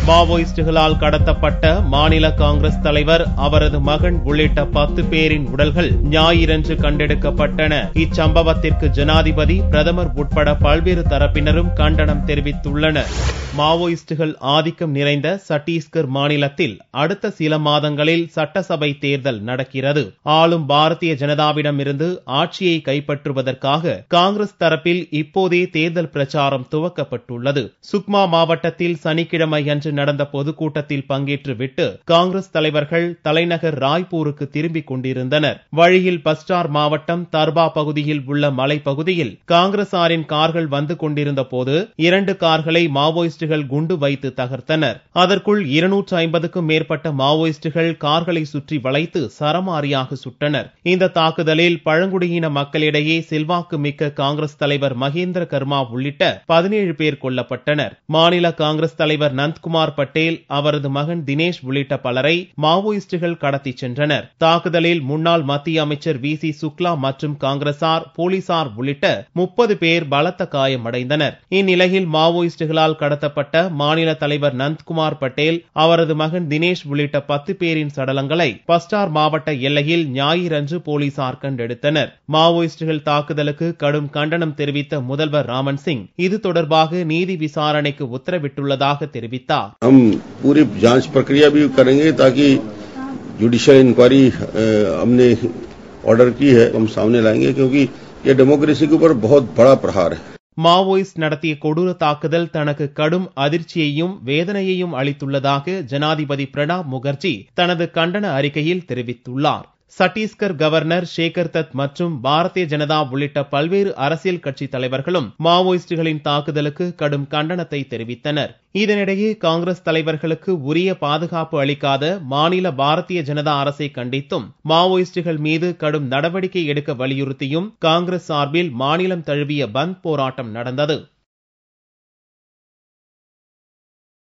மாவோயிஸ்டுகளால் கடத்தப்பட்ட மாநில காங்கிரஸ் தலைவர், அவரது மகன் உள்ளிட்ட 10 பேரின் உடல்கள் ஞாயிறன்று கண்டெடுக்கப்பட்டன. இச்சம்பவத்திற்கு ஜனாதிபதி, பிரதமர் உட்பட பல்வேறு தரப்பினரும் கண்டனம் தெரிவித்துள்ளனர். மாவோயிஸ்டுகள் ஆதிக்கம் நிறைந்த சத்தீஸ்கர் மாநிலத்தில் அடுத்த சில மாதங்களில் சட்டசபை தேர்தல் நடக்கிறது. ஆளும் பாரதிய ஜனதாவிடமிருந்து ஆட்சியை கைப்பற்றுவதற்காக காங்கிரஸ் தரப்பில் இப்போதே தேர்தல் பிரச்சாரம் துவக்கப்பட்டுள்ளது. சுக்மா மாவட்டத்தில் சனிக்கிழமை அன்று நடந்த பொதுக்கூட்டத்தில் பங்கேற்றுவிட்டு காங்கிரஸ் தலைவர்கள் தலைநகர் ராய்ப்பூருக்கு திரும்பிக் கொண்டிருந்தனர். வழியில் பஸ்டார் மாவட்டம் தர்பா பகுதியில் உள்ள மலைப்பகுதியில் காங்கிரசாரின் கார்கள் வந்து கொண்டிருந்த போது 2 கார்களை மாவோயிஸ்டுகள் குண்டு வைத்து தகர்த்தனர். அதற்குள் 250க்கும் மேற்பட்ட மாவோயிஸ்டுகள் கார்களை சுற்றி வளைத்து சரமாரியாக சுட்டனர். இந்த தாக்குதலில் பழங்குடியின மக்களிடையே செல்வாக்கு மிக்க காங்கிரஸ் தலைவர் மகேந்திர கர்மா உள்ளிட்ட 17 பேர் கொல்லப்பட்டனர். மாநில காங்கிரஸ் தலைவர் நந்த்குமார் பட்டேல், அவரது மகன் தினேஷ் உள்ளிட்ட பலரை மாவோயிஸ்டுகள் கடத்தி சென்றனர். தாக்குதலில் முன்னாள் மத்திய அமைச்சர் VC சுக்லா மற்றும் காங்கிரசார், போலீசார் உள்ளிட்ட 30 பேர் பலத்த காயமடைந்தனர். இந்நிலையில் மாவோயிஸ்டுகளால் கடத்தப்பட்ட மாநில தலைவர் நந்த்குமார் பட்டேல், அவரது மகன் தினேஷ் உள்ளிட்ட 10 பேரின் சடலங்களை பஸ்டார் மாவட்ட எல்லையில் ஞாயிறன்று போலீசார் கண்டெடுத்தனர். மாவோயிஸ்டுகள் தாக்குதலுக்கு கடும் கண்டனம் தெரிவித்த முதல்வர் ராமன் சிங் இது தொடர்பாக நீதி விசாரணைக்கு உத்தரவிட்டுள்ளதாக தெரிவித்தார். हम पूरी जांच प्रक्रिया भी करेंगे ताकि जुडिशियल इंक्वायरी हमने ऑर्डर की है, हम सामने लाएंगे क्योंकि ये डेमोक्रेसी के ऊपर बहुत बड़ा प्रहार है. மாவோயிஸ்ட் நடத்திய கொடூர தாக்குதல் தனக்கு கடும் அதிர்ச்சியையும் வேதனையையும் அளித்துள்ளதாக ஜனாதிபதி பிரணாப் முகர்ஜி தனது கண்டன அறிக்கையில் தெரிவித்துள்ளார். சத்தீஸ்கர் கவர்னர் சேகர் தத் மற்றும் பாரதிய ஜனதா உள்ளிட்ட பல்வேறு அரசியல் கட்சி தலைவர்களும் மாவோயிஸ்டுகளின் தாக்குதலுக்கு கடும் கண்டனத்தை தெரிவித்தனர். இதனிடையே காங்கிரஸ் தலைவர்களுக்கு உரிய பாதுகாப்பு அளிக்காத மாநில பாரதிய ஜனதா அரசை கண்டித்தும் மாவோயிஸ்டுகள் மீது கடும் நடவடிக்கை எடுக்க வலியுறுத்தியும் காங்கிரஸ் சார்பில் மாநிலம் தழுவிய பந்த் போராட்டம் நடந்தது.